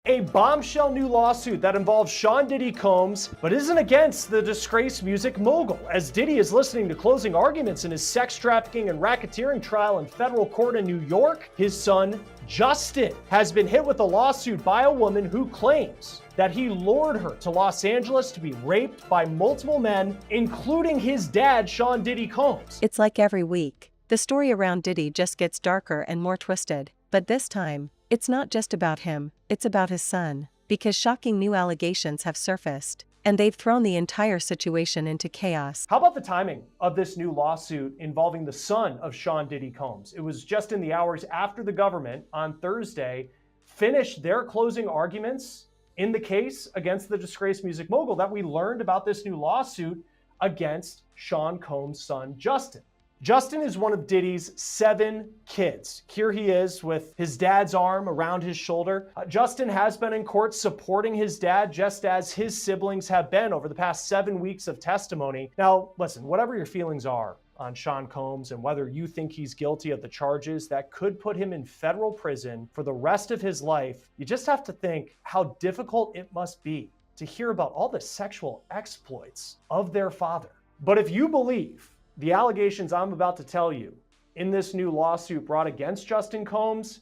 A bombshell new lawsuit that involves Sean Diddy Combs, but isn't against the disgraced music mogul. As Diddy is listening to closing arguments in his sex trafficking and racketeering trial in federal court in New York, his son, Justin, has been hit with a lawsuit by a woman who claims that he lured her to Los Angeles to be raped by multiple men, including his dad, Sean Diddy Combs. It's like every week. The story around Diddy just gets darker and more twisted. But this time, it's not just about him, it's about his son. Because shocking new allegations have surfaced, and they've thrown the entire situation into chaos. How about the timing of this new lawsuit involving the son of Sean Diddy Combs? It was just in the hours after the government on Thursday finished their closing arguments in the case against the disgraced music mogul that we learned about this new lawsuit against Sean Combs' son, Justin. Justin is one of Diddy's 7 kids. Here he is with his dad's arm around his shoulder. Justin has been in court supporting his dad, just as his siblings have been over the past 7 weeks of testimony. Now, listen, whatever your feelings are on Sean Combs and whether you think he's guilty of the charges that could put him in federal prison for the rest of his life, you just have to think how difficult it must be to hear about all the sexual exploits of their father. But if you believe the allegations I'm about to tell you in this new lawsuit brought against Justin Combs,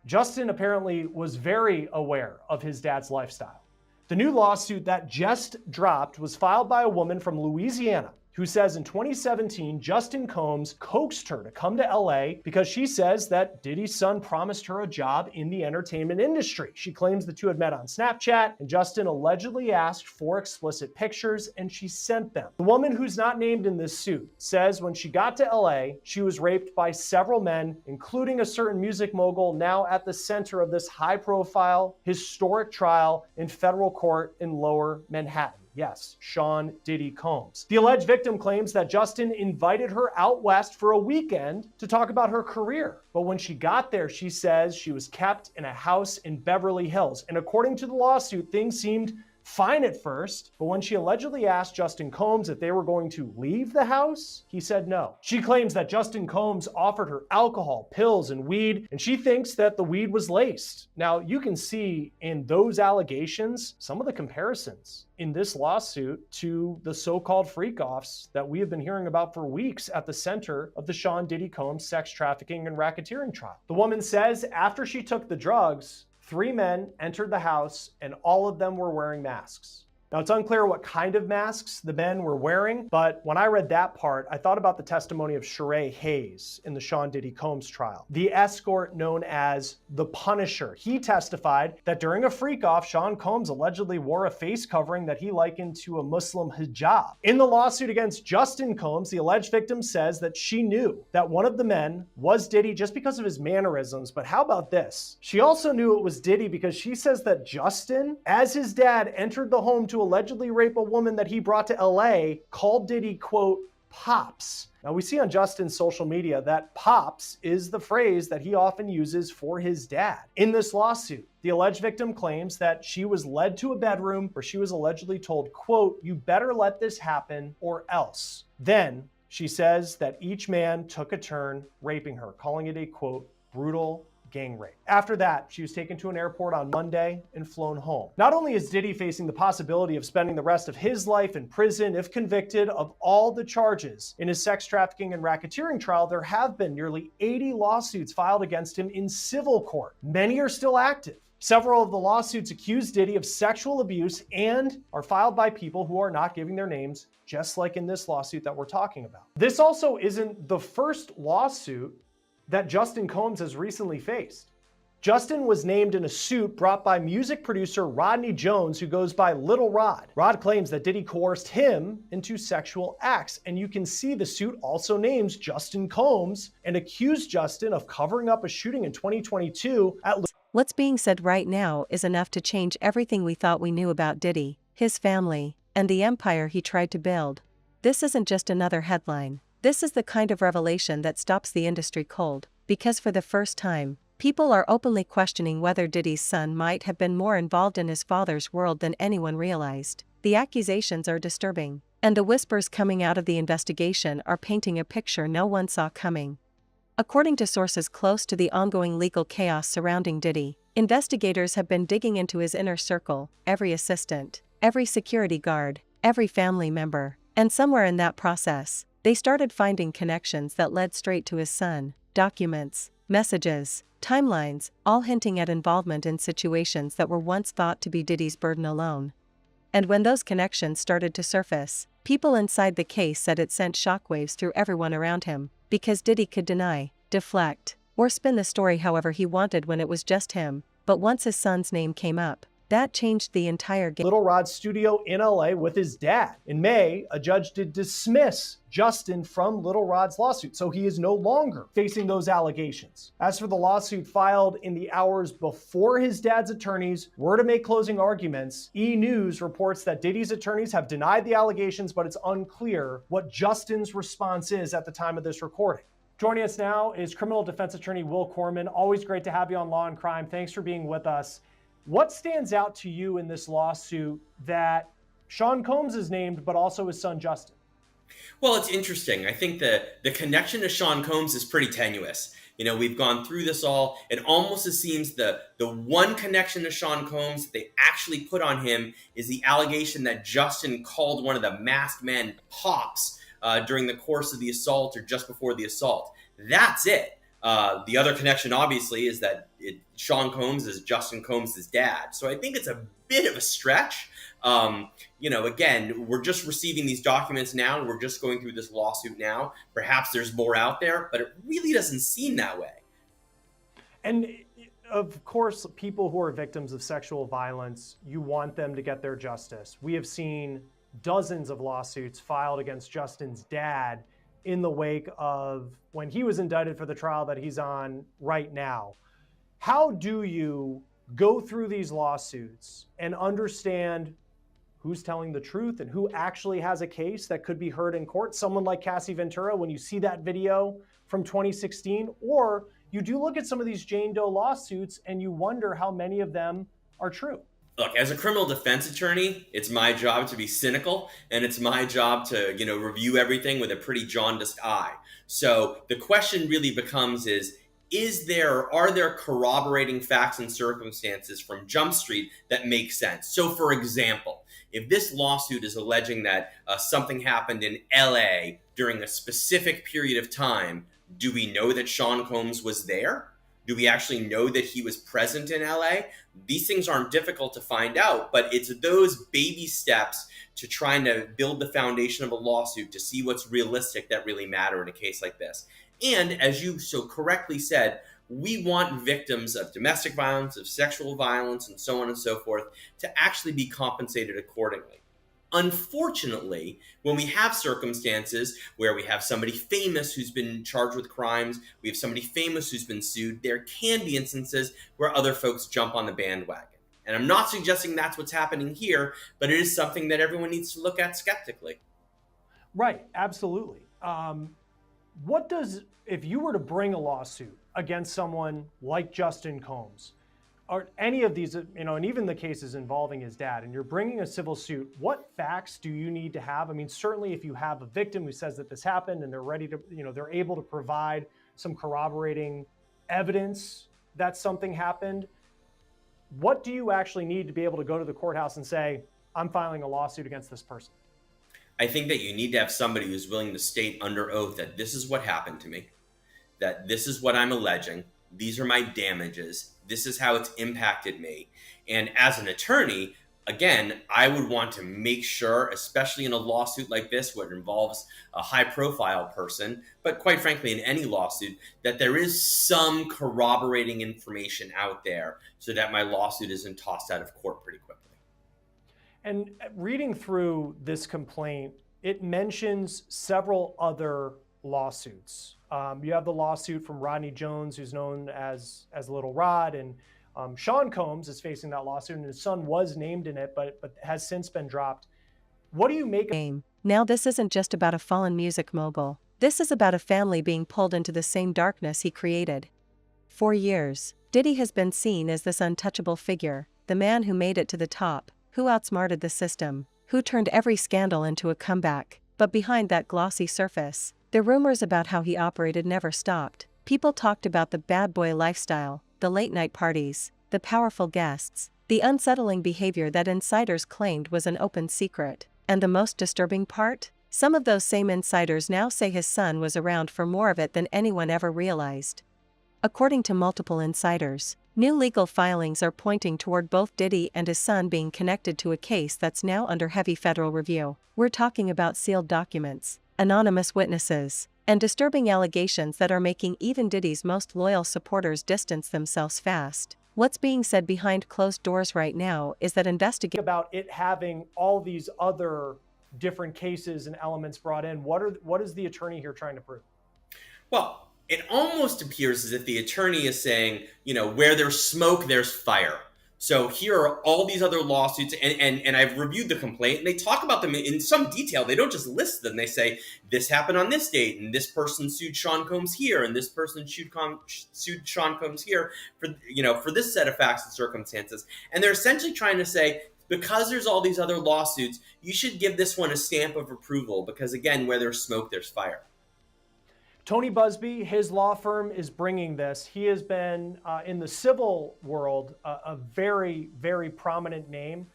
Justin apparently was very aware of his dad's lifestyle. The new lawsuit that just dropped was filed by a woman from Louisiana who says in 2017, Justin Combs coaxed her to come to LA because she says that Diddy's son promised her a job in the entertainment industry. She claims the two had met on Snapchat, and Justin allegedly asked for explicit pictures, and she sent them. The woman, who's not named in this suit, says when she got to LA, she was raped by several men, including a certain music mogul now at the center of this high-profile, historic trial in federal court in Lower Manhattan. Yes, Sean Diddy Combs. The alleged victim claims that Justin invited her out west for a weekend to talk about her career. But when she got there, she says she was kept in a house in Beverly Hills. And according to the lawsuit, things seemed fine at first, but when she allegedly asked Justin Combs if they were going to leave the house, he said no. She claims that Justin Combs offered her alcohol, pills, and weed, and she thinks that the weed was laced. Now, you can see in those allegations some of the comparisons in this lawsuit to the so-called freak-offs that we have been hearing about for weeks at the center of the Sean Diddy Combs sex trafficking and racketeering trial. The woman says after she took the drugs, 3 men entered the house and all of them were wearing masks. Now, it's unclear what kind of masks the men were wearing, but when I read that part, I thought about the testimony of Sheree Hayes in the Sean Diddy Combs trial, the escort known as the Punisher. He testified that during a freak-off, Sean Combs allegedly wore a face covering that he likened to a Muslim hijab. In the lawsuit against Justin Combs, the alleged victim says that she knew that one of the men was Diddy just because of his mannerisms, but how about this? She also knew it was Diddy because she says that Justin, as his dad entered the home to allegedly rape a woman that he brought to LA, called Diddy, quote, Pops. Now, we see on Justin's social media that Pops is the phrase that he often uses for his dad. In this lawsuit, the alleged victim claims that she was led to a bedroom where she was allegedly told, quote, you better let this happen or else. Then she says that each man took a turn raping her, calling it a, quote, brutal gang rape. After that, she was taken to an airport on Monday and flown home. Not only is Diddy facing the possibility of spending the rest of his life in prison if convicted of all the charges in his sex trafficking and racketeering trial, there have been nearly 80 lawsuits filed against him in civil court. Many are still active. Several of the lawsuits accuse Diddy of sexual abuse and are filed by people who are not giving their names, just like in this lawsuit that we're talking about. This also isn't the first lawsuit that Justin Combs has recently faced. Justin was named in a suit brought by music producer Rodney Jones, who goes by Little Rod. Rod claims that Diddy coerced him into sexual acts, and you can see the suit also names Justin Combs and accused Justin of covering up a shooting in 2022 at What's being said right now is enough to change everything we thought we knew about Diddy, his family, and the empire he tried to build. This isn't just another headline. This is the kind of revelation that stops the industry cold, because for the first time, people are openly questioning whether Diddy's son might have been more involved in his father's world than anyone realized. The accusations are disturbing, and the whispers coming out of the investigation are painting a picture no one saw coming. According to sources close to the ongoing legal chaos surrounding Diddy, Investigators have been digging into his inner circle, every assistant, every security guard, every family member, and somewhere in that process, they started finding connections that led straight to his son, documents, messages, timelines, all hinting at involvement in situations that were once thought to be Diddy's burden alone. And when those connections started to surface, people inside the case said it sent shockwaves through everyone around him, because Diddy could deny, deflect, or spin the story however he wanted when it was just him, but once his son's name came up, that changed the entire game. Little Rod's studio in LA with his dad. In May, a judge did dismiss Justin from Little Rod's lawsuit, so he is no longer facing those allegations. As for the lawsuit filed in the hours before his dad's attorneys were to make closing arguments, E! News reports that Diddy's attorneys have denied the allegations, but it's unclear what Justin's response is at the time of this recording. Joining us now is criminal defense attorney Will Corman. Always great to have you on Law and Crime. Thanks for being with us. What stands out to you in this lawsuit that Sean Combs is named, but also his son Justin? Well, it's interesting. I think the connection to Sean Combs is pretty tenuous. You know, we've gone through this all. It almost seems the one connection to Sean Combs that they actually put on him is the allegation that Justin called one of the masked men Pops during the course of the assault or just before the assault. That's it. The other connection, obviously, is that Sean Combs is Justin Combs' dad. So I think it's a bit of a stretch. Again, we're just receiving these documents now. We're just going through this lawsuit now. Perhaps there's more out there, but it really doesn't seem that way. And of course, people who are victims of sexual violence, you want them to get their justice. We have seen dozens of lawsuits filed against Justin's dad in the wake of when he was indicted for the trial that he's on right now. How do you go through these lawsuits and understand who's telling the truth and who actually has a case that could be heard in court? Someone like Cassie Ventura, when you see that video from 2016, or you do look at some of these Jane Doe lawsuits and you wonder how many of them are true. Look, as a criminal defense attorney, it's my job to be cynical, and it's my job to, review everything with a pretty jaundiced eye. So the question really becomes are there corroborating facts and circumstances from Jump Street that make sense? So for example, if this lawsuit is alleging that something happened in LA during a specific period of time, do we know that Sean Combs was there? Do we actually know that he was present in LA? These things aren't difficult to find out, but it's those baby steps to trying to build the foundation of a lawsuit to see what's realistic that really matter in a case like this. And as you so correctly said, we want victims of domestic violence, of sexual violence, and so on and so forth to actually be compensated accordingly. Unfortunately, when we have circumstances where we have somebody famous who's been charged with crimes, we have somebody famous who's been sued, there can be instances where other folks jump on the bandwagon. And I'm not suggesting that's what's happening here, but it is something that everyone needs to look at skeptically. Right, absolutely. If you were to bring a lawsuit against someone like Justin Combs, or any of these, and even the cases involving his dad, and you're bringing a civil suit, what facts do you need to have? I mean, certainly if you have a victim who says that this happened and they're ready to, they're able to provide some corroborating evidence that something happened, what do you actually need to be able to go to the courthouse and say, I'm filing a lawsuit against this person? I think that you need to have somebody who's willing to state under oath that this is what happened to me, that this is what I'm alleging, these are my damages, this is how it's impacted me. And as an attorney, again, I would want to make sure, especially in a lawsuit like this, where it involves a high-profile person, but quite frankly, in any lawsuit, that there is some corroborating information out there so that my lawsuit isn't tossed out of court pretty quickly. And reading through this complaint, it mentions several other lawsuits. You have the lawsuit from Rodney Jones, who's known as Little Rod, and Sean Combs is facing that lawsuit, and his son was named in it, but has since been dropped. What do you make of? Now this isn't just about a fallen music mogul. This is about a family being pulled into the same darkness he created. For years, Diddy has been seen as this untouchable figure, the man who made it to the top, who outsmarted the system, who turned every scandal into a comeback. But behind that glossy surface, the rumors about how he operated never stopped. People talked about the bad boy lifestyle, the late-night parties, the powerful guests, the unsettling behavior that insiders claimed was an open secret. And the most disturbing part? Some of those same insiders now say his son was around for more of it than anyone ever realized. According to multiple insiders, new legal filings are pointing toward both Diddy and his son being connected to a case that's now under heavy federal review. We're talking about sealed documents, anonymous witnesses, and disturbing allegations that are making even Diddy's most loyal supporters distance themselves fast. What's being said behind closed doors right now is that investigators About it having all these other different cases and elements brought in. What is the attorney here trying to prove? Well, it almost appears as if the attorney is saying, where there's smoke, there's fire. So here are all these other lawsuits, and I've reviewed the complaint, and they talk about them in some detail. They don't just list them. They say, this happened on this date, and this person sued Sean Combs here, and this person sued Sean Combs here for this set of facts and circumstances. And they're essentially trying to say, because there's all these other lawsuits, you should give this one a stamp of approval, because again, where there's smoke, there's fire. Tony Busby, his law firm is bringing this. He has been in the civil world a very, very prominent name.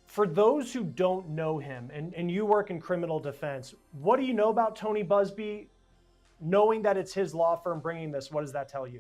For those who don't know him, and you work in criminal defense, what do you know about Tony Busby? Knowing that it's his law firm bringing this, what does that tell you?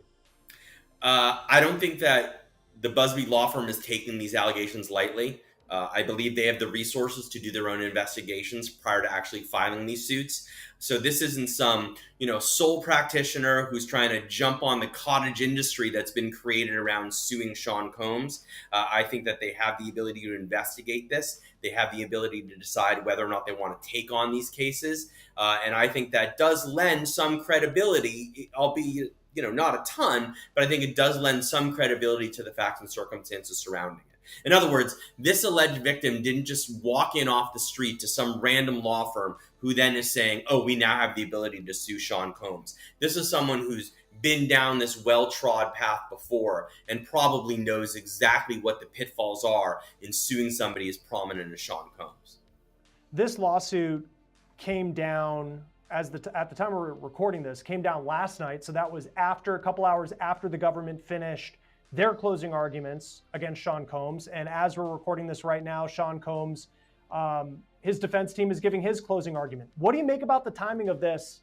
I don't think that the Busby law firm is taking these allegations lightly. I believe they have the resources to do their own investigations prior to actually filing these suits. So this isn't some, sole practitioner who's trying to jump on the cottage industry that's been created around suing Sean Combs. I think that they have the ability to investigate this. They have the ability to decide whether or not they want to take on these cases. And I think that does lend some credibility, albeit, not a ton, but I think it does lend some credibility to the facts and circumstances surrounding it. In other words, this alleged victim didn't just walk in off the street to some random law firm who then is saying, oh, we now have the ability to sue Sean Combs. This is someone who's been down this well-trod path before and probably knows exactly what the pitfalls are in suing somebody as prominent as Sean Combs. This lawsuit came down at the time we were recording this, came down last night. So that was a couple hours after the government finished their closing arguments against Sean Combs. And as we're recording this right now, Sean Combs, his defense team is giving his closing argument. What do you make about the timing of this?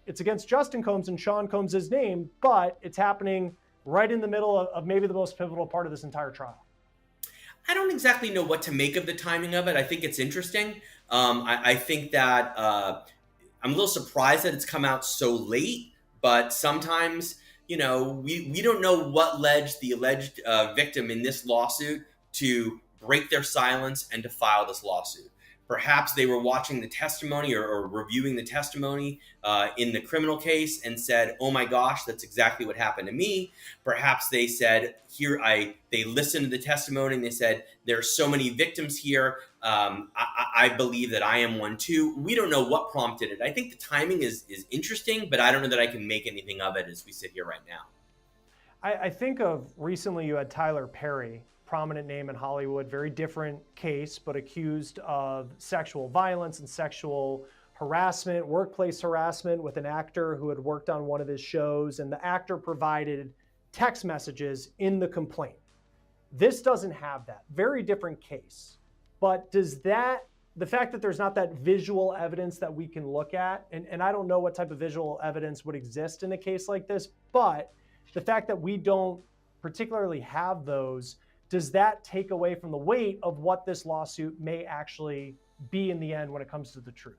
It's against Justin Combs and Sean Combs' name, but it's happening right in the middle of maybe the most pivotal part of this entire trial. I don't exactly know what to make of the timing of it. I think it's interesting. I think that I'm a little surprised that it's come out so late, but sometimes we don't know what led the alleged victim in this lawsuit to break their silence and to file this lawsuit. Perhaps they were watching the testimony or reviewing the testimony in the criminal case and said, oh my gosh, that's exactly what happened to me. Perhaps they said, they listened to the testimony and they said, there are so many victims here. I believe that I am one too. We don't know what prompted it. I think the timing is interesting, but I don't know that I can make anything of it as we sit here right now. I think of recently you had Tyler Perry, prominent name in Hollywood, very different case, but accused of sexual violence and sexual harassment, workplace harassment with an actor who had worked on one of his shows, and the actor provided text messages in the complaint. This doesn't have that. Very different case. But the fact that there's not that visual evidence that we can look at, and I don't know what type of visual evidence would exist in a case like this, but the fact that we don't particularly have those, does that take away from the weight of what this lawsuit may actually be in the end when it comes to the truth?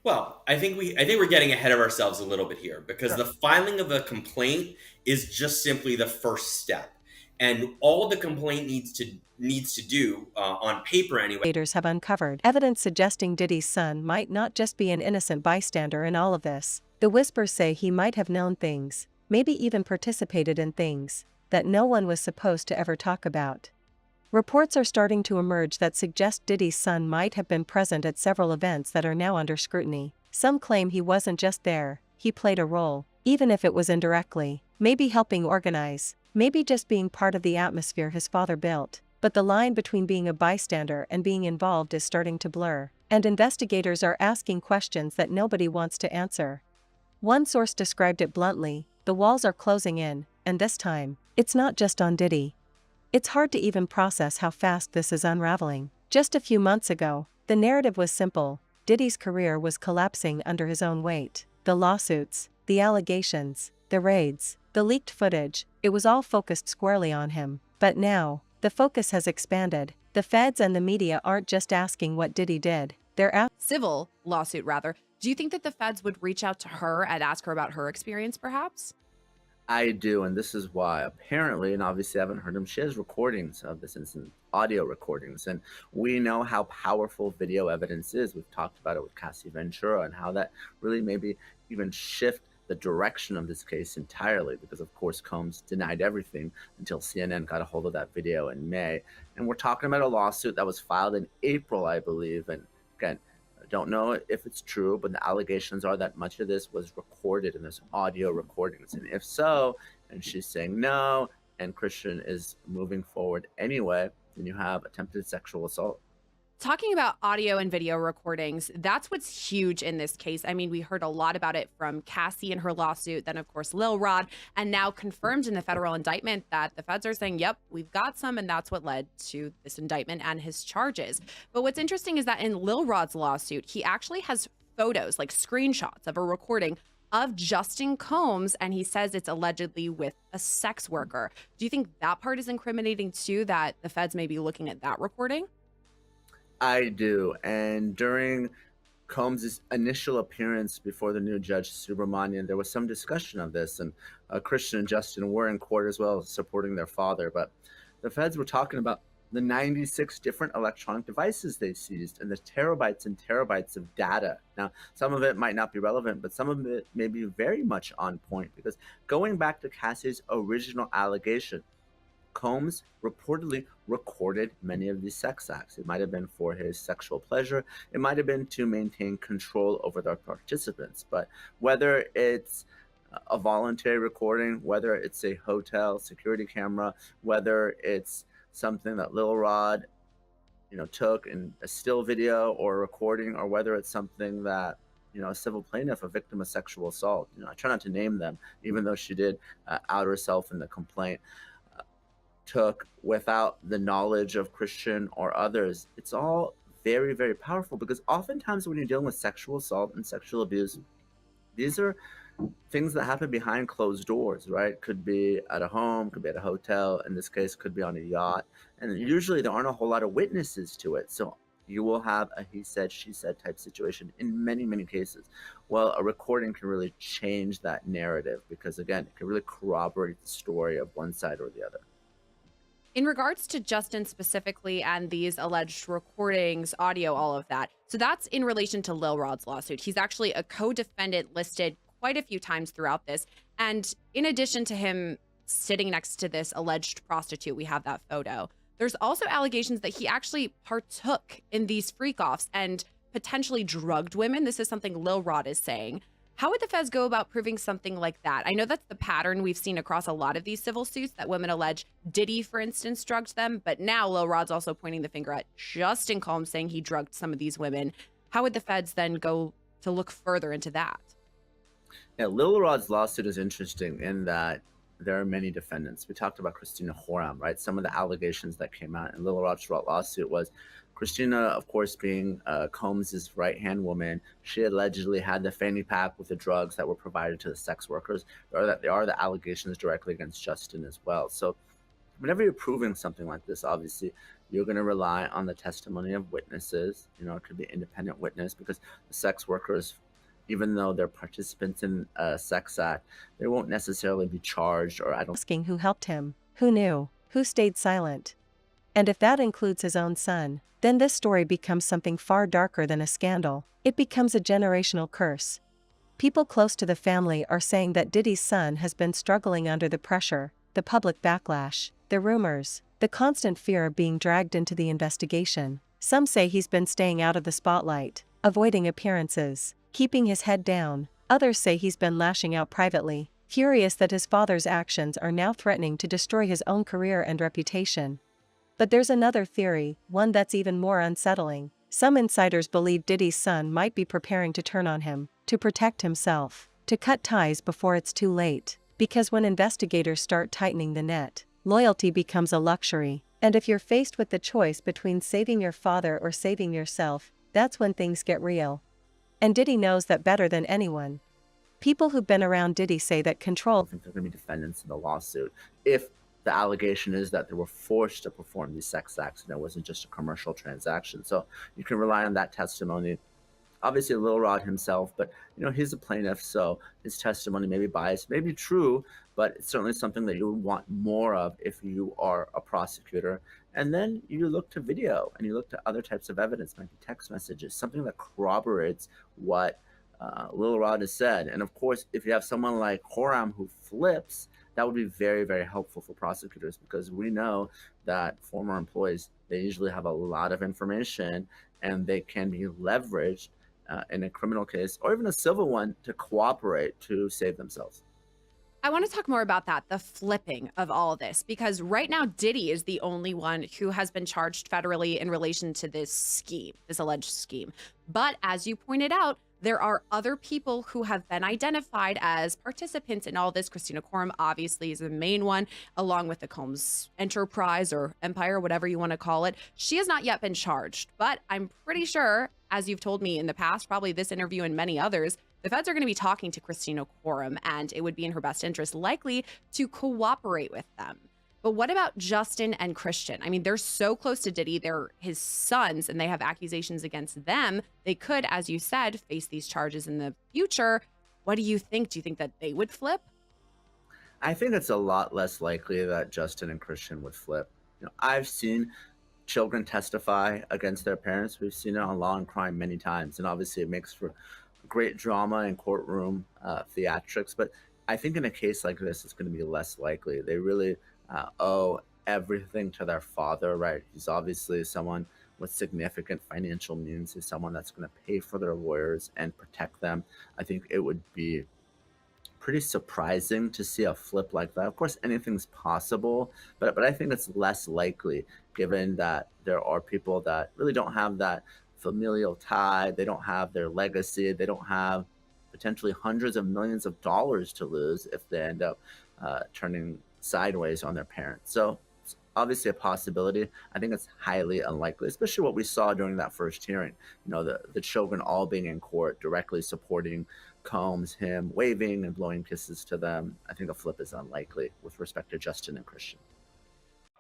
Well, I think we're getting ahead of ourselves a little bit here because Sure. The filing of a complaint is just simply the first step. And all the complaint needs to do, on paper anyway. Investigators have uncovered evidence suggesting Diddy's son might not just be an innocent bystander in all of this. The whispers say he might have known things, maybe even participated in things, that no one was supposed to ever talk about. Reports are starting to emerge that suggest Diddy's son might have been present at several events that are now under scrutiny. Some claim he wasn't just there, he played a role, even if it was indirectly, maybe helping organize, maybe just being part of the atmosphere his father built. But the line between being a bystander and being involved is starting to blur, and investigators are asking questions that nobody wants to answer. One source described it bluntly: the walls are closing in, and this time, It's not just on Diddy. It's hard to even process how fast this is unraveling. Just a few months ago, the narrative was simple. Diddy's career was collapsing under his own weight. The lawsuits, the allegations, the raids, the leaked footage, it was all focused squarely on him. But now, the focus has expanded. The feds and the media aren't just asking what Diddy did. They're civil lawsuit, rather. Do you think that the feds would reach out to her and ask her about her experience, perhaps? I do, and this is why. Apparently, and obviously I haven't heard them, she has recordings of this incident, audio recordings, and we know how powerful video evidence is. We've talked about it with Cassie Ventura and how that really maybe even shift the direction of this case entirely, because of course Combs denied everything until CNN got a hold of that video in May. And we're talking about a lawsuit that was filed in April, I believe. And again, I don't know if it's true, but the allegations are that much of this was recorded and there's audio recordings. And if so, and she's saying no, and Christian is moving forward anyway, then you have attempted sexual assault. Talking about audio and video recordings, that's what's huge in this case. I mean, we heard a lot about it from Cassie and her lawsuit, then of course Lil Rod, and now confirmed in the federal indictment that the feds are saying, yep, we've got some, and that's what led to this indictment and his charges. But what's interesting is that in Lil Rod's lawsuit, he actually has photos, like screenshots of a recording of Justin Combs, and he says it's allegedly with a sex worker. Do you think that part is incriminating too, that the feds may be looking at that recording? I do. And during Combs' initial appearance before the new judge, Subramanian, there was some discussion of this. And Christian and Justin were in court as well, supporting their father. But the feds were talking about the 96 different electronic devices they seized and the terabytes and terabytes of data. Now, some of it might not be relevant, but some of it may be very much on point, because going back to Cassie's original allegation, Combs reportedly recorded many of these sex acts. It might have been for his sexual pleasure. It might have been to maintain control over the participants. But whether it's a voluntary recording, whether it's a hotel security camera, whether it's something that Lil Rod, took in a still video or a recording, or whether it's something that, a civil plaintiff, a victim of sexual assault, I try not to name them, even though she did out herself in the complaint, took without the knowledge of Christian or others. It's all very, very powerful, because oftentimes when you're dealing with sexual assault and sexual abuse, these are things that happen behind closed doors, right? Could be at a home, could be at a hotel. In this case, could be on a yacht. And usually there aren't a whole lot of witnesses to it. So you will have a he said, she said type situation in many, many cases. Well, a recording can really change that narrative, because again, it can really corroborate the story of one side or the other. In regards to Justin specifically and these alleged recordings, audio, all of that, so that's in relation to Lil Rod's lawsuit. He's actually a co-defendant listed quite a few times throughout this. And in addition to him sitting next to this alleged prostitute, we have that photo. There's also allegations that he actually partook in these freak-offs and potentially drugged women. This is something Lil Rod is saying. How would the feds go about proving something like that? I know that's the pattern we've seen across a lot of these civil suits, that women allege Diddy, for instance, drugged them. But now Lil Rod's also pointing the finger at Justin Combs, saying he drugged some of these women. How would the feds then go to look further into that? Yeah, Lil Rod's lawsuit is interesting in that there are many defendants. We talked about Christina Horam, right? Some of the allegations that came out in Lil Rod's lawsuit was Christina, of course, being Combs' right-hand woman. She allegedly had the fanny pack with the drugs that were provided to the sex workers. There are the allegations directly against Justin as well. So whenever you're proving something like this, obviously, you're going to rely on the testimony of witnesses. It could be an independent witness, because the sex workers, even though they're participants in a sex act, they won't necessarily be charged, or asking who helped him, who knew, who stayed silent. And if that includes his own son, then this story becomes something far darker than a scandal. It becomes a generational curse. People close to the family are saying that Diddy's son has been struggling under the pressure, the public backlash, the rumors, the constant fear of being dragged into the investigation. Some say he's been staying out of the spotlight, avoiding appearances, keeping his head down. Others say he's been lashing out privately, furious that his father's actions are now threatening to destroy his own career and reputation. But there's another theory, one that's even more unsettling. Some insiders believe Diddy's son might be preparing to turn on him, to protect himself, to cut ties before it's too late. Because when investigators start tightening the net, loyalty becomes a luxury. And if you're faced with the choice between saving your father or saving yourself, that's when things get real. And Diddy knows that better than anyone. People who've been around Diddy say that control. I think they're going to be defendants in the lawsuit if the allegation is that they were forced to perform these sex acts and it wasn't just a commercial transaction. So you can rely on that testimony. Obviously, Lil Rod himself, but he's a plaintiff, so his testimony may be biased, may be true, but it's certainly something that you would want more of if you are a prosecutor. And then you look to video and you look to other types of evidence, maybe text messages, something that corroborates what Lil Rod has said. And of course, if you have someone like Horam who flips, that would be very, very helpful for prosecutors, because we know that former employees, they usually have a lot of information and they can be leveraged in a criminal case or even a civil one to cooperate to save themselves. I want to talk more about that, the flipping of all this, because right now Diddy is the only one who has been charged federally in relation to this scheme, this alleged scheme. But as you pointed out, there are other people who have been identified as participants in all this. Christina Coram obviously is the main one, along with the Combs enterprise or empire, whatever you want to call it. She has not yet been charged, but I'm pretty sure, as you've told me in the past, probably this interview and many others, the feds are going to be talking to Christina Coram, and it would be in her best interest likely to cooperate with them. But what about Justin and Christian? I mean, they're so close to Diddy. They're his sons, and they have accusations against them. They could, as you said, face these charges in the future. What do you think? Do you think that they would flip? I think it's a lot less likely that Justin and Christian would flip. I've seen children testify against their parents. We've seen it on Law and Crime many times, and obviously it makes for great drama and courtroom theatrics. But I think in a case like this, it's going to be less likely. They really owe everything to their father, right? He's obviously someone with significant financial means. He's someone that's going to pay for their lawyers and protect them. I think it would be pretty surprising to see a flip like that. Of course, anything's possible, but I think it's less likely, given that there are people that really don't have that familial tie. They don't have their legacy. They don't have potentially hundreds of millions of dollars to lose if they end up turning sideways on their parents. So it's obviously a possibility. I think it's highly unlikely, especially what we saw during that first hearing. The children all being in court, directly supporting Combs, him waving and blowing kisses to them. I think a flip is unlikely with respect to Justin and Christian.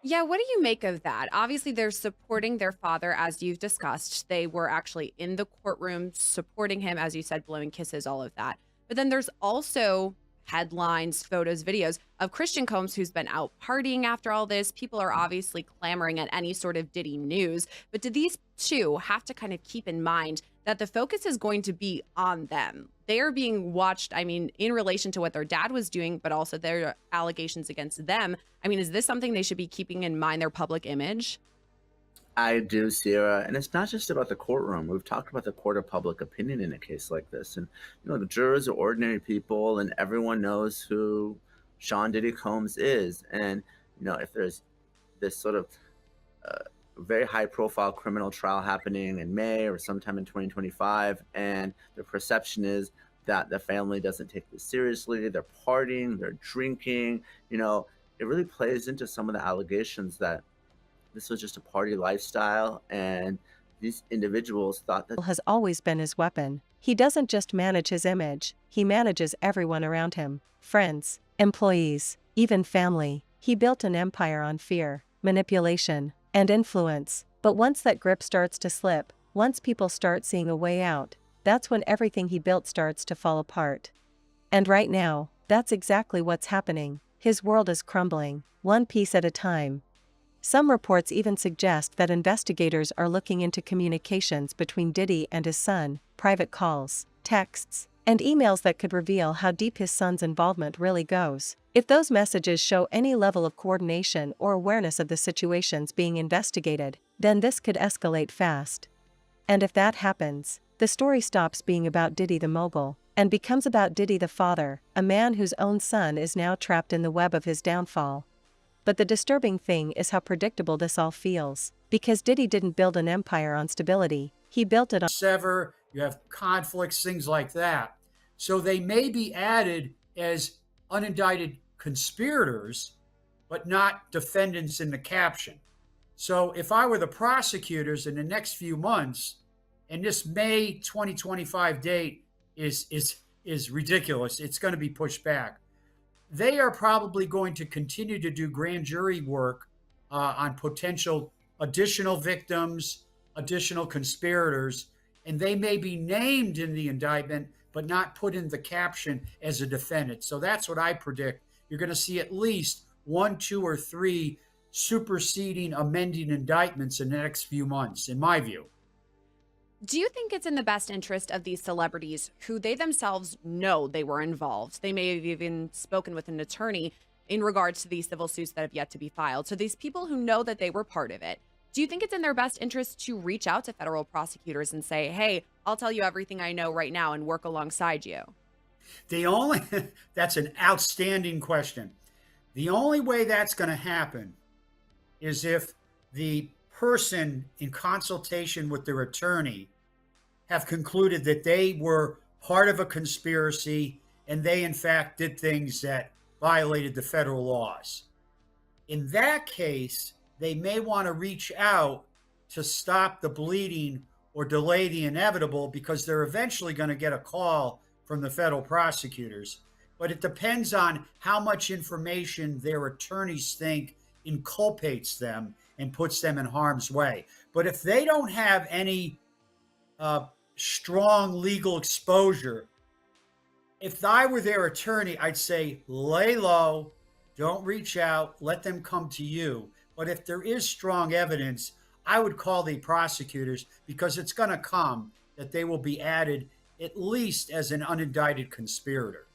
Yeah, what do you make of that? Obviously, they're supporting their father, as you've discussed. They were actually in the courtroom supporting him, as you said, blowing kisses, all of that. But then there's also headlines, photos, videos of Christian Combs, who's been out partying after all this. People are obviously clamoring at any sort of Diddy news. But do these two have to kind of keep in mind that the focus is going to be on them? They are being watched, I mean, in relation to what their dad was doing, but also their allegations against them. I mean, is this something they should be keeping in mind, their public image? I do, Sierra, and it's not just about the courtroom. We've talked about the court of public opinion in a case like this, and the jurors are ordinary people, and everyone knows who Sean Diddy Combs is. And if there's this sort of very high-profile criminal trial happening in May or sometime in 2025, and the perception is that the family doesn't take this seriously, they're partying, they're drinking, it really plays into some of the allegations that this was just a party lifestyle, and these individuals thought that has always been his weapon. He doesn't just manage his image, he manages everyone around him. Friends, employees, even family. He built an empire on fear, manipulation, and influence. But once that grip starts to slip, once people start seeing a way out, that's when everything he built starts to fall apart. And right now, that's exactly what's happening. His world is crumbling, one piece at a time. Some reports even suggest that investigators are looking into communications between Diddy and his son, private calls, texts, and emails that could reveal how deep his son's involvement really goes. If those messages show any level of coordination or awareness of the situations being investigated, then this could escalate fast. And if that happens, the story stops being about Diddy the mogul and becomes about Diddy the father, a man whose own son is now trapped in the web of his downfall. But the disturbing thing is how predictable this all feels, because Diddy didn't build an empire on stability, he built it on you have conflicts, things like that. So they may be added as unindicted conspirators, but not defendants in the caption. So if I were the prosecutors in the next few months, and this May 2025 date is ridiculous, it's going to be pushed back. They are probably going to continue to do grand jury work on potential additional victims, additional conspirators, and they may be named in the indictment, but not put in the caption as a defendant. So that's what I predict. You're going to see at least 1, 2, or 3 superseding, amending indictments in the next few months, in my view. Do you think it's in the best interest of these celebrities who they themselves know they were involved? They may have even spoken with an attorney in regards to these civil suits that have yet to be filed. So these people who know that they were part of it, do you think it's in their best interest to reach out to federal prosecutors and say, hey, I'll tell you everything I know right now and work alongside you? That's an outstanding question. The only way that's going to happen is if the person in consultation with their attorney have concluded that they were part of a conspiracy and they in fact did things that violated the federal laws. In that case, they may want to reach out to stop the bleeding or delay the inevitable, because they're eventually going to get a call from the federal prosecutors. But it depends on how much information their attorneys think inculpates them and puts them in harm's way. But if they don't have any strong legal exposure, if I were their attorney, I'd say lay low, don't reach out, let them come to you. But if there is strong evidence, I would call the prosecutors, because it's going to come that they will be added at least as an unindicted conspirator.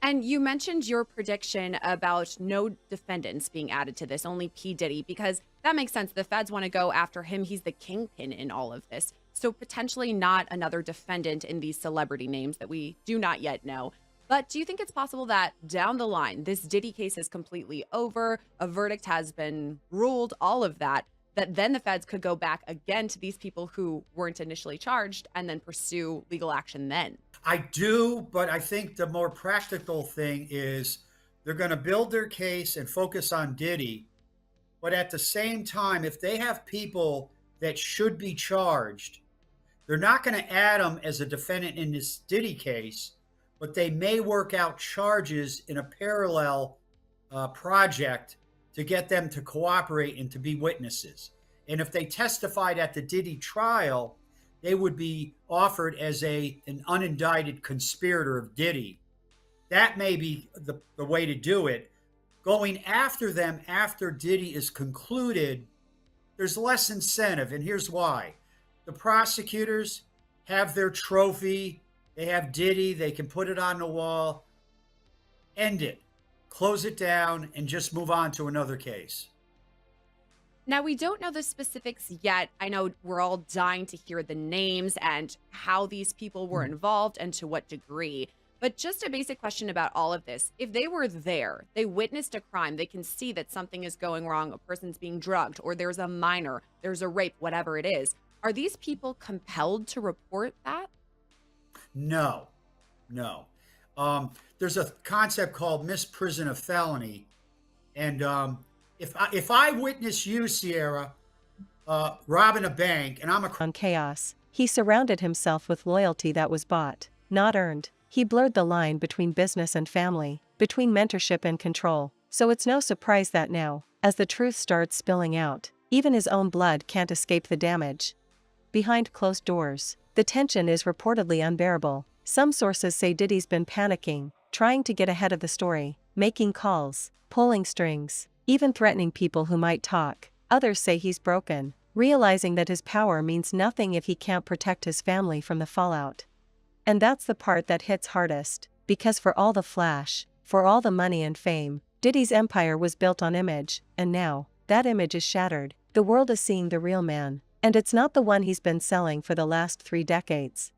And you mentioned your prediction about no defendants being added to this, only P. Diddy, because that makes sense. The feds want to go after him. He's the kingpin in all of this. So potentially not another defendant in these celebrity names that we do not yet know. But do you think it's possible that down the line, this Diddy case is completely over, a verdict has been ruled, all of that, that then the feds could go back again to these people who weren't initially charged and then pursue legal action then? I do, but I think the more practical thing is they're going to build their case and focus on Diddy. But at the same time, if they have people that should be charged, they're not going to add them as a defendant in this Diddy case, but they may work out charges in a parallel project to get them to cooperate and to be witnesses. And if they testified at the Diddy trial, they would be offered as an unindicted conspirator of Diddy. That may be the way to do it. Going after them after Diddy is concluded, there's less incentive, and here's why. The prosecutors have their trophy, they have Diddy, they can put it on the wall. End it. Close it down and just move on to another case. Now, we don't know the specifics yet. I know we're all dying to hear the names and how these people were involved and to what degree. But just a basic question about all of this. If they were there, they witnessed a crime, they can see that something is going wrong, a person's being drugged, or there's a minor, there's a rape, whatever it is. Are these people compelled to report that? No. There's a concept called misprision of felony. And if I witness you, Sierra, robbing a bank, and I'm on chaos, he surrounded himself with loyalty that was bought, not earned. He blurred the line between business and family, between mentorship and control. So it's no surprise that now, as the truth starts spilling out, even his own blood can't escape the damage. Behind closed doors, the tension is reportedly unbearable. Some sources say Diddy's been panicking, trying to get ahead of the story, making calls, pulling strings, even threatening people who might talk. Others say he's broken, realizing that his power means nothing if he can't protect his family from the fallout. And that's the part that hits hardest, because for all the flash, for all the money and fame, Diddy's empire was built on image, and now, that image is shattered. The world is seeing the real man, and it's not the one he's been selling for the last 3 decades.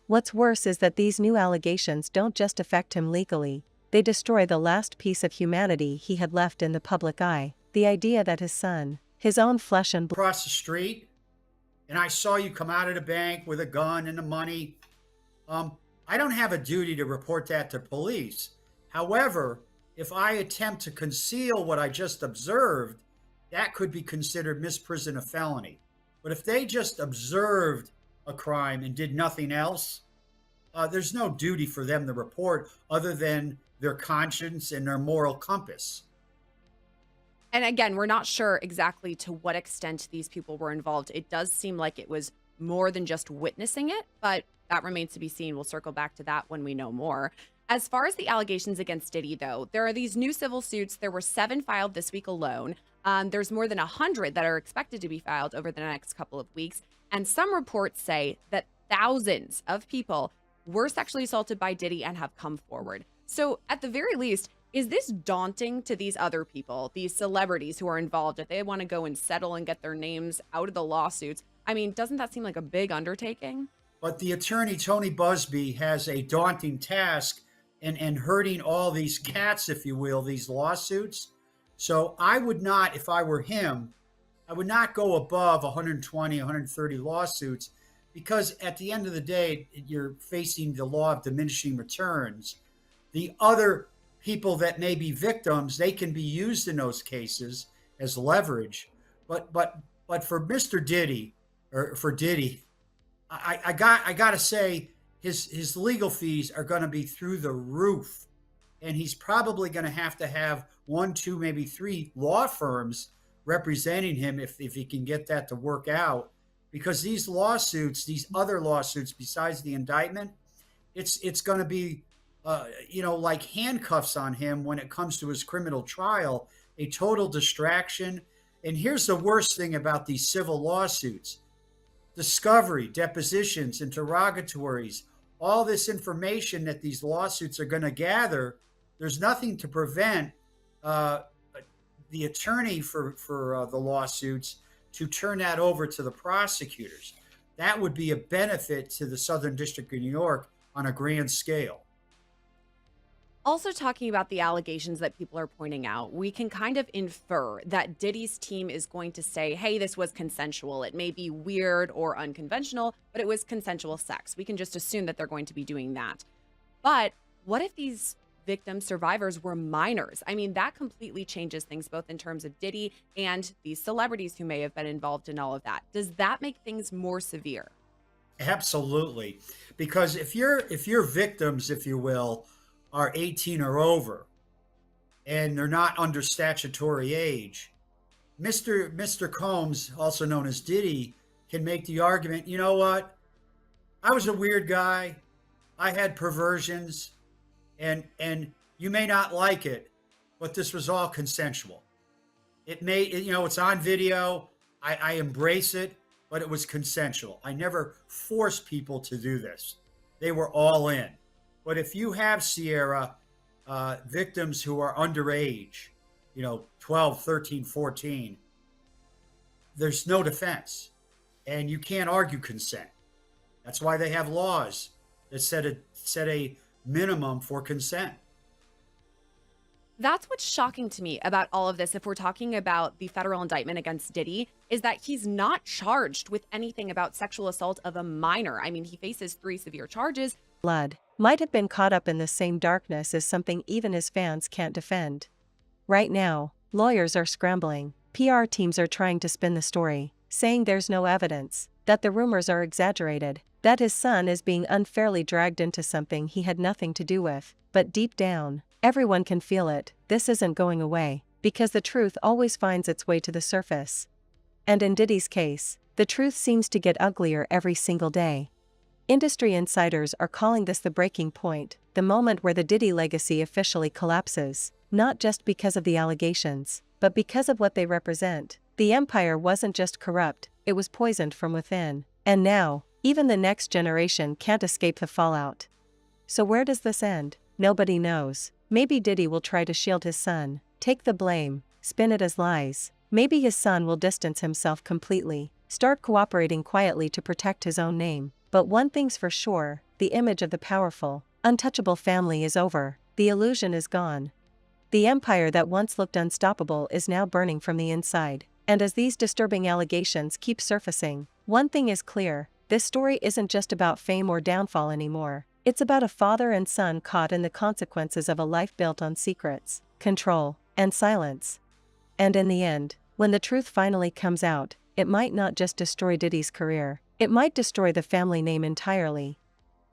What's worse is that these new allegations don't just affect him legally, they destroy the last piece of humanity he had left in the public eye, the idea that his son, his own flesh and blood, across the street, and I saw you come out of the bank with a gun and the money. I don't have a duty to report that to police. However, if I attempt to conceal what I just observed, that could be considered misprision of felony. But if they just observed a crime and did nothing else, there's no duty for them to report other than their conscience and their moral compass. And again, we're not sure exactly to what extent these people were involved. It does seem like it was more than just witnessing it, but that remains to be seen. We'll circle back to that when we know more. As far as the allegations against Diddy, though, there are these new civil suits. There were 7 filed this week alone. There's more than 100 that are expected to be filed over the next couple of weeks. And some reports say that thousands of people were sexually assaulted by Diddy and have come forward. So at the very least, is this daunting to these other people, these celebrities who are involved, if they want to go and settle and get their names out of the lawsuits? I mean, doesn't that seem like a big undertaking? But the attorney, Tony Busby, has a daunting task in hurting all these cats, if you will, these lawsuits. So I would not, if I were him, I would not go above 120, 130 lawsuits, because at the end of the day, you're facing the law of diminishing returns. The other people that may be victims, they can be used in those cases as leverage. But for Mr. Diddy, or for Diddy, I got to say his legal fees are going to be through the roof, and he's probably going to have 1, 2, maybe 3 law firms representing him if he can get that to work out. Because these lawsuits, these other lawsuits besides the indictment, it's going to be like handcuffs on him when it comes to his criminal trial, a total distraction. And here's the worst thing about these civil lawsuits: discovery, depositions, interrogatories, all this information that these lawsuits are going to gather. There's nothing to prevent the attorney for the lawsuits to turn that over to the prosecutors. That would be a benefit to the Southern District of New York on a grand scale. Also, talking about the allegations that people are pointing out, we can kind of infer that Diddy's team is going to say, hey, this was consensual. It may be weird or unconventional, but it was consensual sex. We can just assume that they're going to be doing that. But what if these victim survivors were minors? I mean, that completely changes things, both in terms of Diddy and these celebrities who may have been involved in all of that. Does that make things more severe? Absolutely. Because if your victims, if you will, are 18 or over and they're not under statutory age, Mr. Combs, also known as Diddy, can make the argument, you know what? I was a weird guy. I had perversions, and you may not like it, but this was all consensual. It's on video. I embrace it, but it was consensual. I never forced people to do this. They were all in. But if you have, Sierra, victims who are underage, 12, 13, 14, there's no defense. And you can't argue consent. That's why they have laws that set a minimum for consent. That's what's shocking to me about all of this. If we're talking about the federal indictment against Diddy, is that he's not charged with anything about sexual assault of a minor. I mean, he faces 3 severe charges. Blood might have been caught up in the same darkness as something even his fans can't defend. Right now, lawyers are scrambling. PR teams are trying to spin the story, saying there's no evidence, that the rumors are exaggerated, that his son is being unfairly dragged into something he had nothing to do with. But deep down, everyone can feel it. This isn't going away, because the truth always finds its way to the surface. And in Diddy's case, the truth seems to get uglier every single day. Industry insiders are calling this the breaking point, the moment where the Diddy legacy officially collapses, not just because of the allegations, but because of what they represent. The empire wasn't just corrupt, it was poisoned from within. And now, even the next generation can't escape the fallout. So where does this end? Nobody knows. Maybe Diddy will try to shield his son, take the blame, spin it as lies. Maybe his son will distance himself completely, start cooperating quietly to protect his own name. But one thing's for sure, the image of the powerful, untouchable family is over. The illusion is gone. The empire that once looked unstoppable is now burning from the inside. And as these disturbing allegations keep surfacing, one thing is clear: this story isn't just about fame or downfall anymore. It's about a father and son caught in the consequences of a life built on secrets, control, and silence. And in the end, when the truth finally comes out, it might not just destroy Diddy's career, it might destroy the family name entirely.